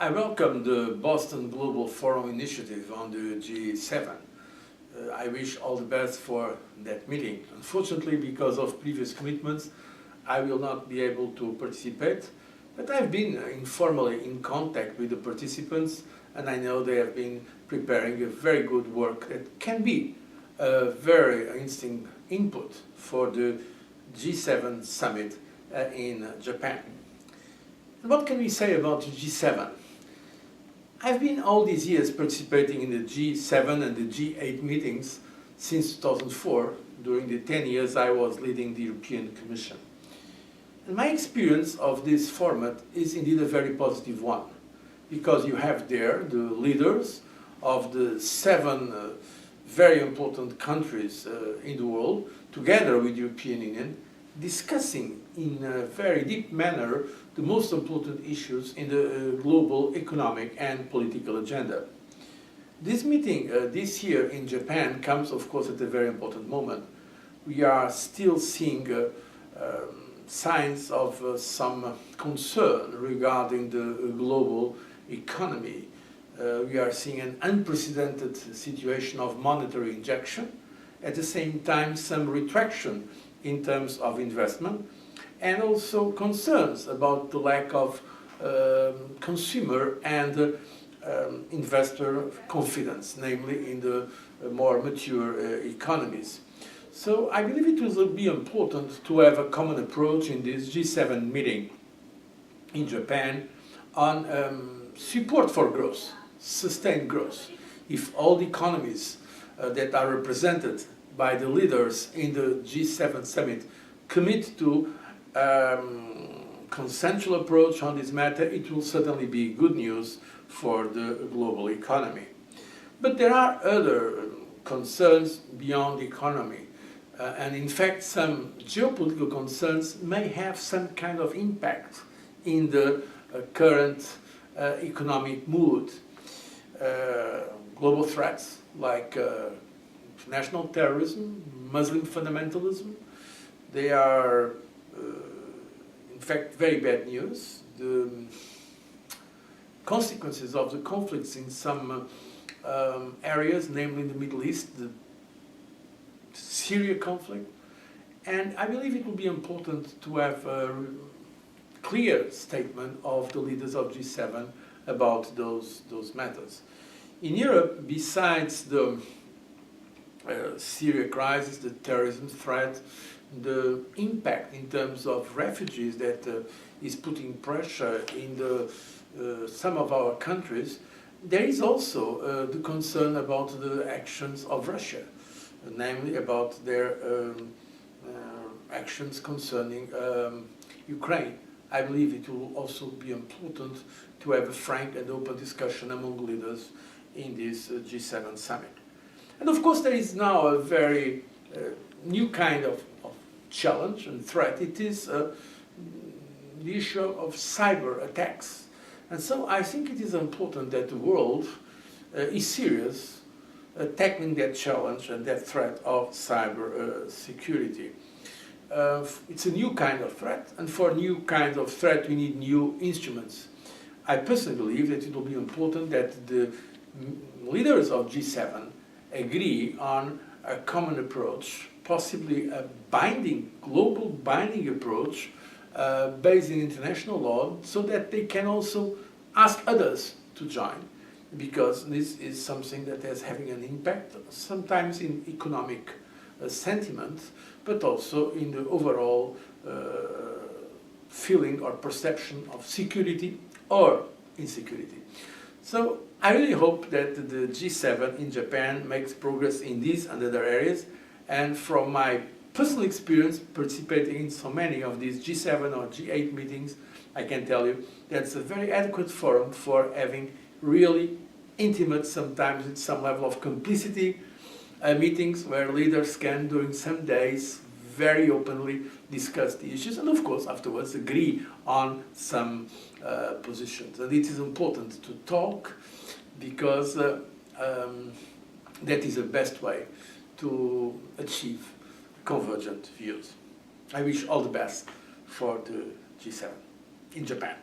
I welcome the Boston Global Forum initiative on the G7. I wish all the best for that meeting. Unfortunately, because of previous commitments, I will not be able to participate, but I've been informally in contact with the participants, and I know they have been preparing a very good work that can be a very interesting input for the G7 summit in Japan. And what can we say about the G7? I've been all these years participating in the G7 and the G8 meetings since 2004, during the 10 years I was leading the European Commission. And my experience of this format is indeed a very positive one, because you have there the leaders of the 7 very important countries in the world, together with the European Union, discussing in a very deep manner the most important issues in the global economic and political agenda. This meeting this year in Japan comes, of course, at a very important moment. We are still seeing signs of some concern regarding the global economy. We are seeing an unprecedented situation of monetary injection, at the same time some retraction in terms of investment, and also concerns about the lack of consumer and investor confidence, namely in the more mature economies. So I believe it will be important to have a common approach in this G7 meeting in Japan on support for growth, sustained growth. If all the economies that are represented by the leaders in the G7 summit commit to consensual approach on this matter, it will certainly be good news for the global economy. But there are other concerns beyond the economy, and in fact some geopolitical concerns may have some kind of impact in the current economic mood. Global threats like international terrorism, Muslim fundamentalism, they are in fact very bad news. The consequences of the conflicts in some areas, namely in the Middle East, the Syria conflict, and I believe it will be important to have a clear statement of the leaders of G7 about those matters. In Europe, besides the Syria crisis, the terrorism threat, the impact in terms of refugees that is putting pressure in some of our countries, there is also the concern about the actions of Russia, namely about their actions concerning Ukraine. I believe it will also be important to have a frank and open discussion among leaders in this G7 summit. And of course there is now a very new kind of challenge and threat. It is the issue of cyber attacks. And so I think it is important that the world is serious tackling that challenge and that threat of cyber security. It's a new kind of threat, and for a new kind of threat we need new instruments. I personally believe that it will be important that the leaders of G7 agree on a common approach, possibly a global binding approach based in international law, so that they can also ask others to join, because this is something that is having an impact sometimes in economic sentiment, but also in the overall feeling or perception of security or insecurity. So I really hope that the G7 in Japan makes progress in these and other areas, and from my personal experience participating in so many of these G7 or G8 meetings, I can tell you that's a very adequate forum for having really intimate, sometimes with some level of complicity, meetings where leaders can, during some days, very openly discuss the issues, and of course afterwards agree on some positions. And it is important to talk, because that is the best way to achieve convergent views. I wish all the best for the G7 in Japan.